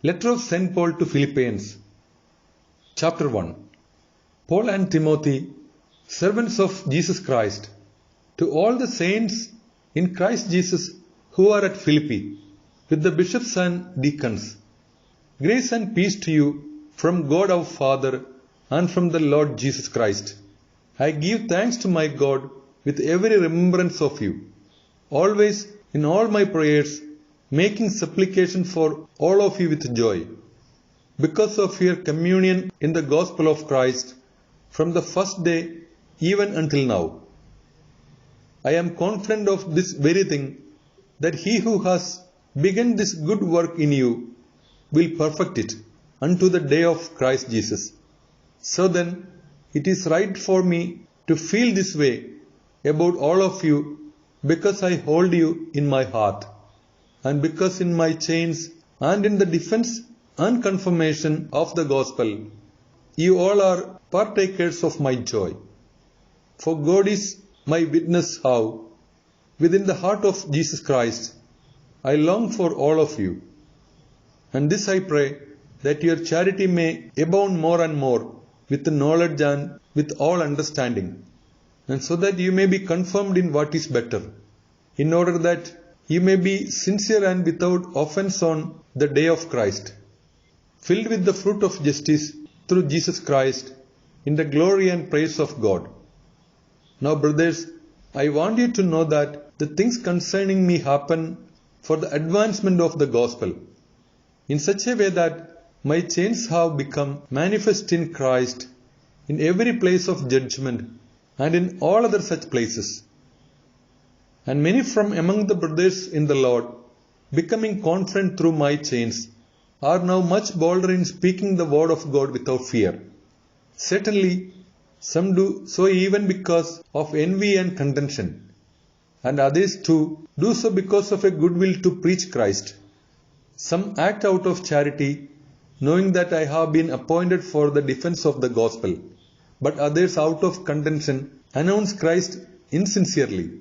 Letter of St. Paul to Philippians, Chapter 1. Paul and Timothy, servants of Jesus Christ, to all the saints in Christ Jesus who are at Philippi, with the bishops and deacons. Grace and peace to you from God our Father and from the Lord Jesus Christ. I give thanks to my God with every remembrance of you, always in all my prayers, making supplication for all of you with joy, because of your communion in the gospel of Christ from the first day even until now. I am confident of this very thing, that he who has begun this good work in you will perfect it unto the day of Christ Jesus. So then, it is right for me to feel this way about all of you, because I hold you in my heart, and because in my chains and in the defense and confirmation of the gospel, you all are partakers of my joy. For God is my witness how, within the heart of Jesus Christ, I long for all of you. And this I pray, that your charity may abound more and more with knowledge and with all understanding, and so that you may be confirmed in what is better, in order that you may be sincere and without offense on the day of Christ, filled with the fruit of justice through Jesus Christ, in the glory and praise of God. Now, brothers, I want you to know that the things concerning me happen for the advancement of the gospel, in such a way that my chains have become manifest in Christ in every place of judgment and in all other such places. And many from among the brothers in the Lord, becoming confident through my chains, are now much bolder in speaking the word of God without fear. Certainly, some do so even because of envy and contention, and others too do so because of a good will to preach Christ. Some act out of charity, knowing that I have been appointed for the defense of the gospel, but others out of contention announce Christ insincerely,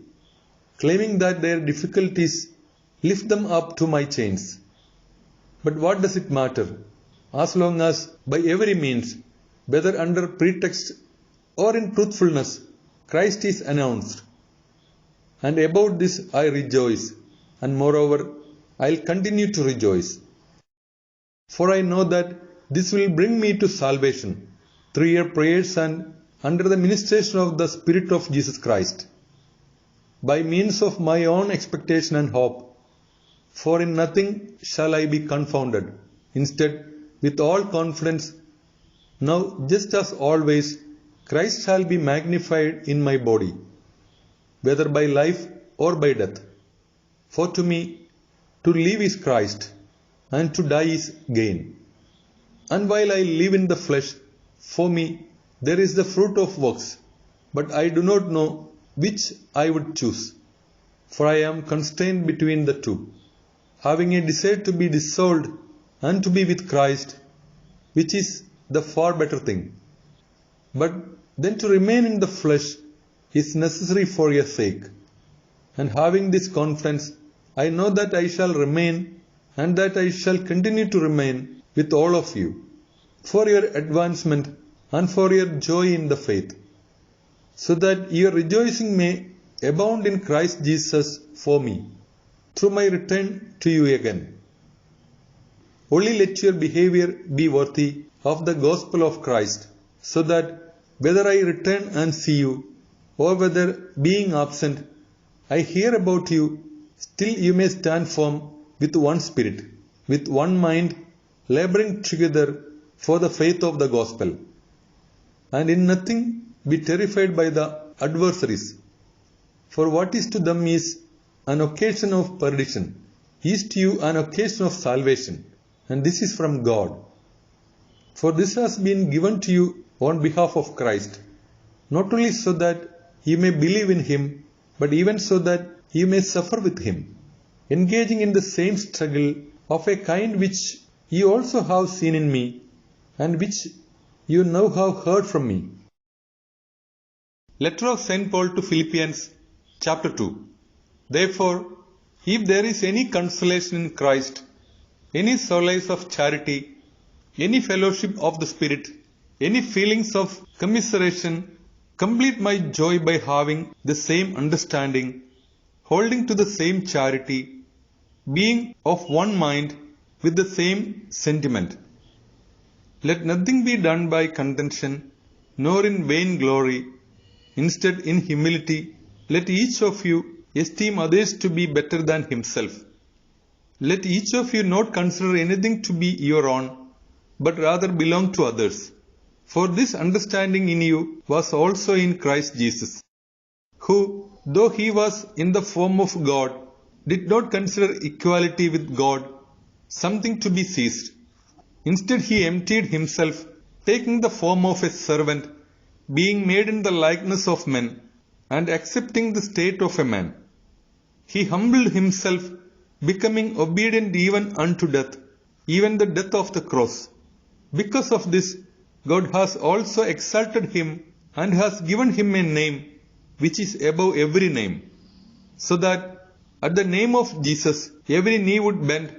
claiming that their difficulties lift them up to my chains. But what does it matter, as long as by every means, whether under pretext or in truthfulness, Christ is announced? And about this I rejoice, and moreover, I'll continue to rejoice. For I know that this will bring me to salvation, through your prayers and under the ministration of the Spirit of Jesus Christ, by means of my own expectation and hope. For in nothing shall I be confounded. Instead, with all confidence, now just as always, Christ shall be magnified in my body, whether by life or by death. For to me, to live is Christ, and to die is gain. And while I live in the flesh, for me there is the fruit of works, but I do not know which I would choose. For I am constrained between the two, having a desire to be dissolved and to be with Christ, which is the far better thing. But then to remain in the flesh is necessary for your sake. And having this confidence, I know that I shall remain, and that I shall continue to remain with all of you, for your advancement and for your joy in the faith, so that your rejoicing may abound in Christ Jesus for me, through my return to you again. Only let your behavior be worthy of the gospel of Christ, so that whether I return and see you, or whether being absent I hear about you, still you may stand firm with one spirit, with one mind, laboring together for the faith of the gospel. And in nothing be terrified by the adversaries, for what is to them is an occasion of perdition, is to you an occasion of salvation, and this is from God. For this has been given to you on behalf of Christ, not only so that you may believe in him, but even so that you may suffer with him, engaging in the same struggle of a kind which you also have seen in me, and which you now have heard from me. Letter of St. Paul to Philippians, Chapter 2. Therefore, if there is any consolation in Christ, any solace of charity, any fellowship of the Spirit, any feelings of commiseration, complete my joy by having the same understanding, holding to the same charity, being of one mind with the same sentiment. Let nothing be done by contention, nor in vain glory. Instead, in humility, let each of you esteem others to be better than himself. Let each of you not consider anything to be your own, but rather belong to others. For this understanding in you was also in Christ Jesus, who, though he was in the form of God, did not consider equality with God something to be seized. Instead, he emptied himself, taking the form of a servant, being made in the likeness of men, and accepting the state of a man. He humbled himself, becoming obedient even unto death, even the death of the cross. Because of this, God has also exalted him and has given him a name which is above every name, so that at the name of Jesus every knee would bend,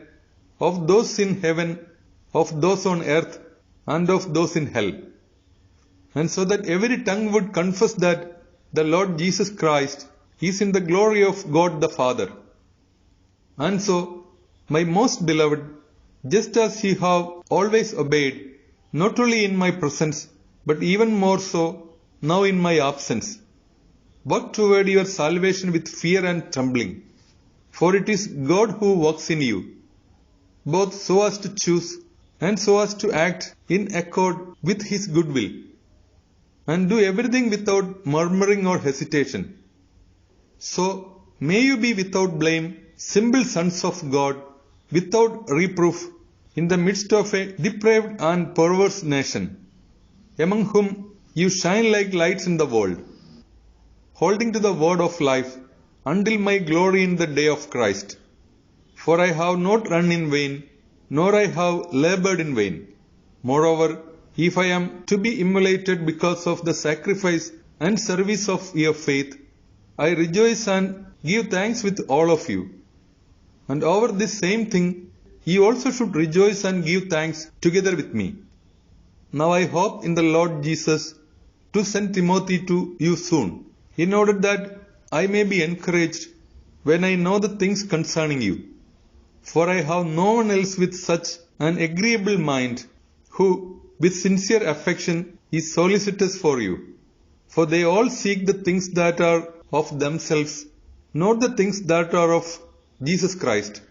of those in heaven, of those on earth, and of those in hell, and so that every tongue would confess that the Lord Jesus Christ is in the glory of God the Father. And so, my most beloved, just as ye have always obeyed, not only in my presence, but even more so now in my absence, work toward your salvation with fear and trembling, for it is God who works in you, both so as to choose and so as to act in accord with his good will, and do everything without murmuring or hesitation. So may you be without blame, simple sons of God, without reproof, in the midst of a depraved and perverse nation, among whom you shine like lights in the world, holding to the word of life, until my glory in the day of Christ. For I have not run in vain, nor I have labored in vain. Moreover, if I am to be immolated because of the sacrifice and service of your faith, I rejoice and give thanks with all of you. And over this same thing, ye also should rejoice and give thanks together with me. Now I hope in the Lord Jesus to send Timothy to you soon, in order that I may be encouraged when I know the things concerning you. For I have no one else with such an agreeable mind, who with sincere affection is solicitous for you. For they all seek the things that are of themselves, not the things that are of Jesus Christ.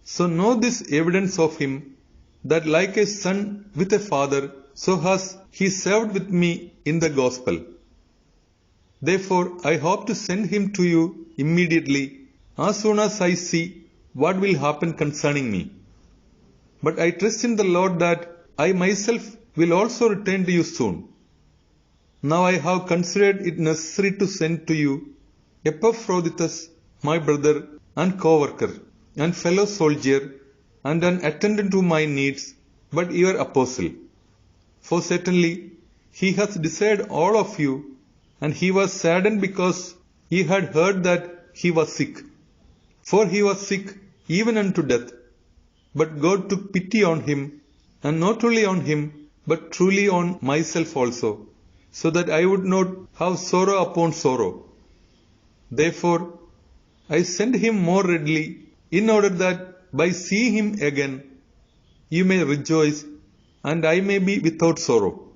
So know this evidence of him, that like a son with a father, so has he served with me in the gospel. Therefore I hope to send him to you immediately, as soon as I see what will happen concerning me. But I trust in the Lord that I myself will also return to you soon. Now I have considered it necessary to send to you Epaphroditus, my brother and co-worker, and fellow soldier, and an attendant to my needs, but your apostle. For certainly he has desired all of you, and he was saddened because he had heard that he was sick. For he was sick even unto death. But God took pity on him, and not only on him, but truly on myself also, so that I would not have sorrow upon sorrow. Therefore I send him more readily, in order that by seeing him again you may rejoice, and I may be without sorrow.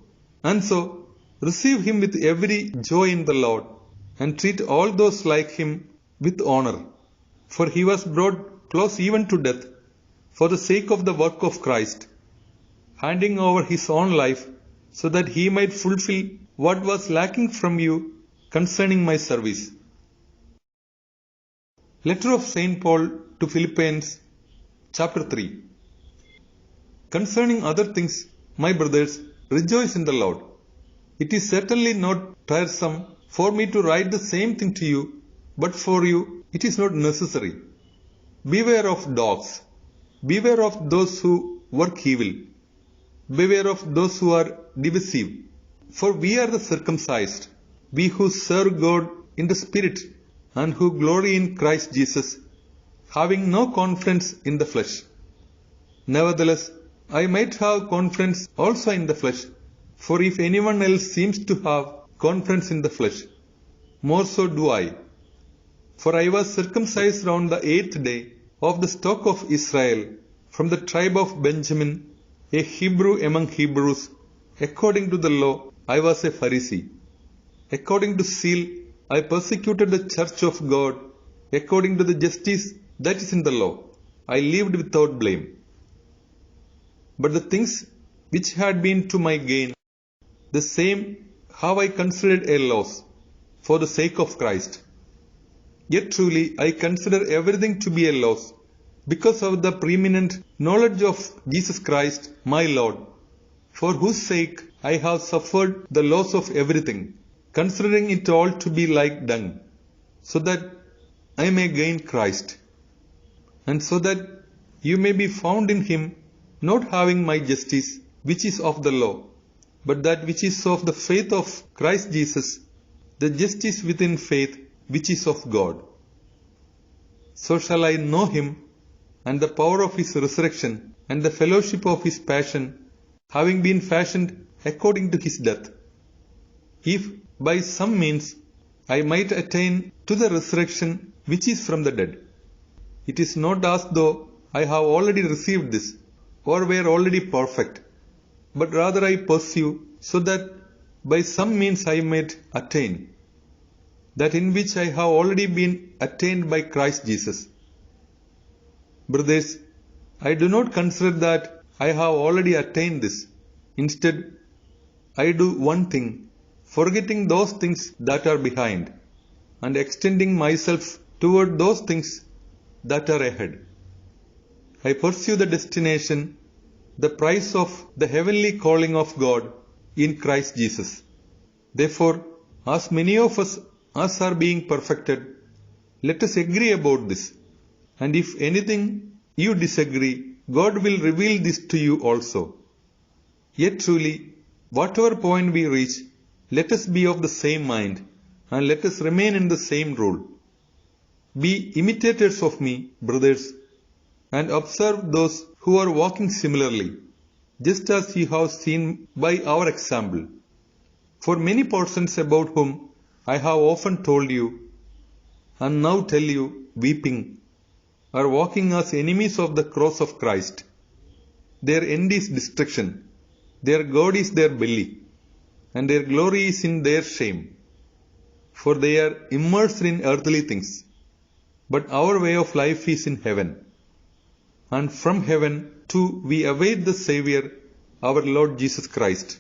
And so receive him with every joy in the Lord, and treat all those like him with honor. For he was brought close even to death, for the sake of the work of Christ, handing over his own life, so that he might fulfill what was lacking from you concerning my service. Letter of St. Paul to Philippians, chapter 3. Concerning other things, my brothers, rejoice in the Lord. It is certainly not tiresome for me to write the same thing to you, but for you it is not necessary. Beware of dogs. Beware of those who work evil. Beware of those who are divisive. For we are the circumcised, we who serve God in the Spirit, and who glory in Christ Jesus, having no confidence in the flesh. Nevertheless, I might have confidence also in the flesh, for if anyone else seems to have confidence in the flesh, more so do I. For I was circumcised round the 8th day of the stock of Israel, from the tribe of Benjamin, a Hebrew among Hebrews. According to the law, I was a Pharisee. According to zeal, I persecuted the church of God. According to the justice that is in the law, I lived without blame. But the things which had been to my gain, the same have I considered a loss, for the sake of Christ. Yet truly I consider everything to be a loss, because of the preeminent knowledge of Jesus Christ my Lord, for whose sake I have suffered the loss of everything, considering it all to be like dung, so that I may gain Christ, and so that you may be found in him, not having my justice, which is of the law, but that which is of the faith of Christ Jesus, the justice within faith, which is of God. So shall I know him, and the power of his resurrection, and the fellowship of his passion, having been fashioned according to his death, if by some means I might attain to the resurrection which is from the dead. It is not as though I have already received this, or were already perfect, but rather I pursue, so that by some means I might attain that in which I have already been attained by Christ Jesus. Brothers, I do not consider that I have already attained this. Instead, I do one thing, forgetting those things that are behind, and extending myself toward those things that are ahead. I pursue the destination, the prize of the heavenly calling of God in Christ Jesus. Therefore, as many of us as are being perfected, let us agree about this. And if anything you disagree, God will reveal this to you also. Yet truly, whatever point we reach, let us be of the same mind, and let us remain in the same rule. Be imitators of me, brothers, and observe those who are walking similarly, just as you have seen by our example. For many persons about whom I have often told you, and now tell you, weeping, are walking as enemies of the cross of Christ. Their end is destruction, their God is their belly, and their glory is in their shame. For they are immersed in earthly things, but our way of life is in heaven. And from heaven too we await the Saviour, our Lord Jesus Christ,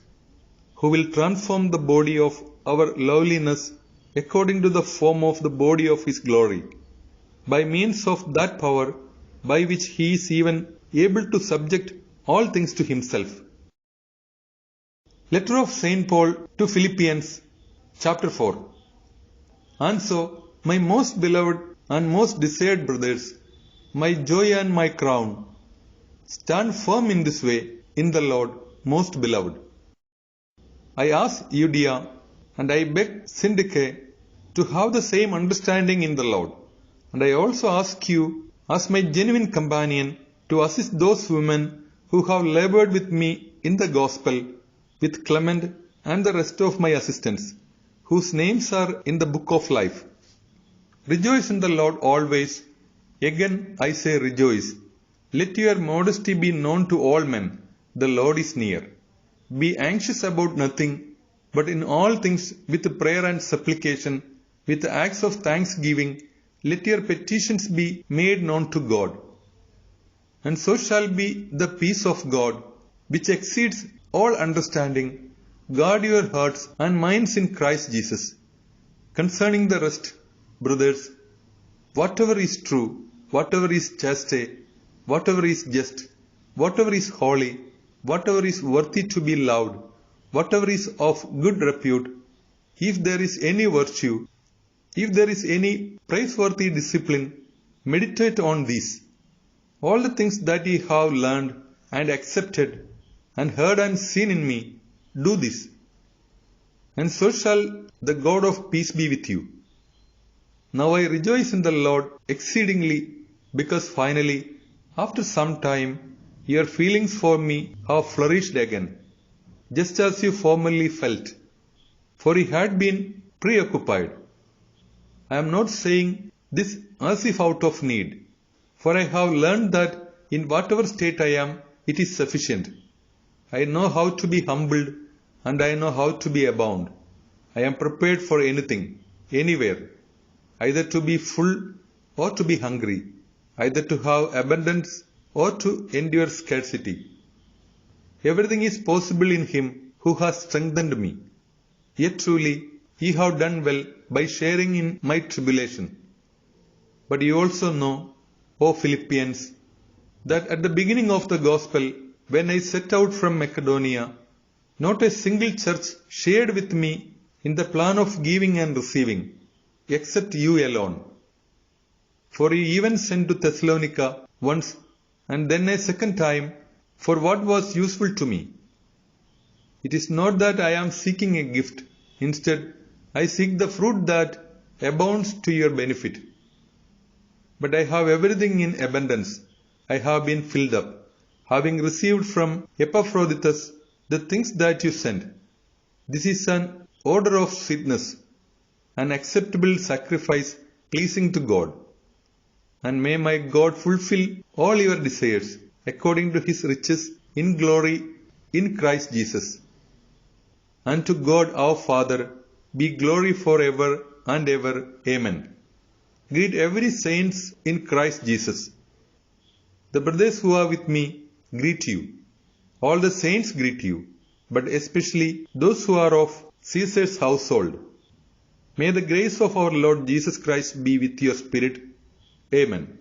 who will transform the body of our lowliness according to the form of the body of his glory, by means of that power by which he is even able to subject all things to himself. Letter of St. Paul to Philippians, chapter 4. And so, my most beloved and most desired brothers, my joy and my crown, stand firm in this way in the Lord, most beloved. I ask Euodia and I beg Syntyche to have the same understanding in the Lord. And I also ask you, as my genuine companion, to assist those women who have labored with me in the gospel, with Clement and the rest of my assistants, whose names are in the book of life. Rejoice in the Lord always. Again I say rejoice. Let your modesty be known to all men. The Lord is near. Be anxious about nothing, but in all things with prayer and supplication, with acts of thanksgiving, let your petitions be made known to God. And so shall be the peace of God, which exceeds all understanding, guard your hearts and minds in Christ Jesus. Concerning the rest, brothers, whatever is true, whatever is chaste, whatever is just, whatever is holy, whatever is worthy to be loved, whatever is of good repute, if there is any virtue, if there is any praiseworthy discipline, meditate on these. All the things that ye have learned and accepted and heard and seen in me, do this. And so shall the God of peace be with you. Now I rejoice in the Lord exceedingly, because finally, after some time, your feelings for me have flourished again, just as you formerly felt, for he had been preoccupied. I am not saying this as if out of need, for I have learned that in whatever state I am, it is sufficient. I know how to be humbled, and I know how to be abound. I am prepared for anything, anywhere, either to be full or to be hungry, either to have abundance or to endure scarcity. Everything is possible in him who has strengthened me. Yet truly, ye have done well by sharing in my tribulation. But you also know, O Philippians, that at the beginning of the gospel, when I set out from Macedonia, not a single church shared with me in the plan of giving and receiving, except you alone. For he even sent to Thessalonica once and then a second time for what was useful to me. It is not that I am seeking a gift. Instead, I seek the fruit that abounds to your benefit. But I have everything in abundance. I have been filled up, having received from Epaphroditus the things that you sent. This is an odor of sweetness, an acceptable sacrifice pleasing to God. And may my God fulfill all your desires according to his riches in glory in Christ Jesus. And to God our Father be glory forever and ever. Amen. Greet every saints in Christ Jesus. The brothers who are with me greet you. All the saints greet you, but especially those who are of Caesar's household. May the grace of our Lord Jesus Christ be with your spirit. Amen.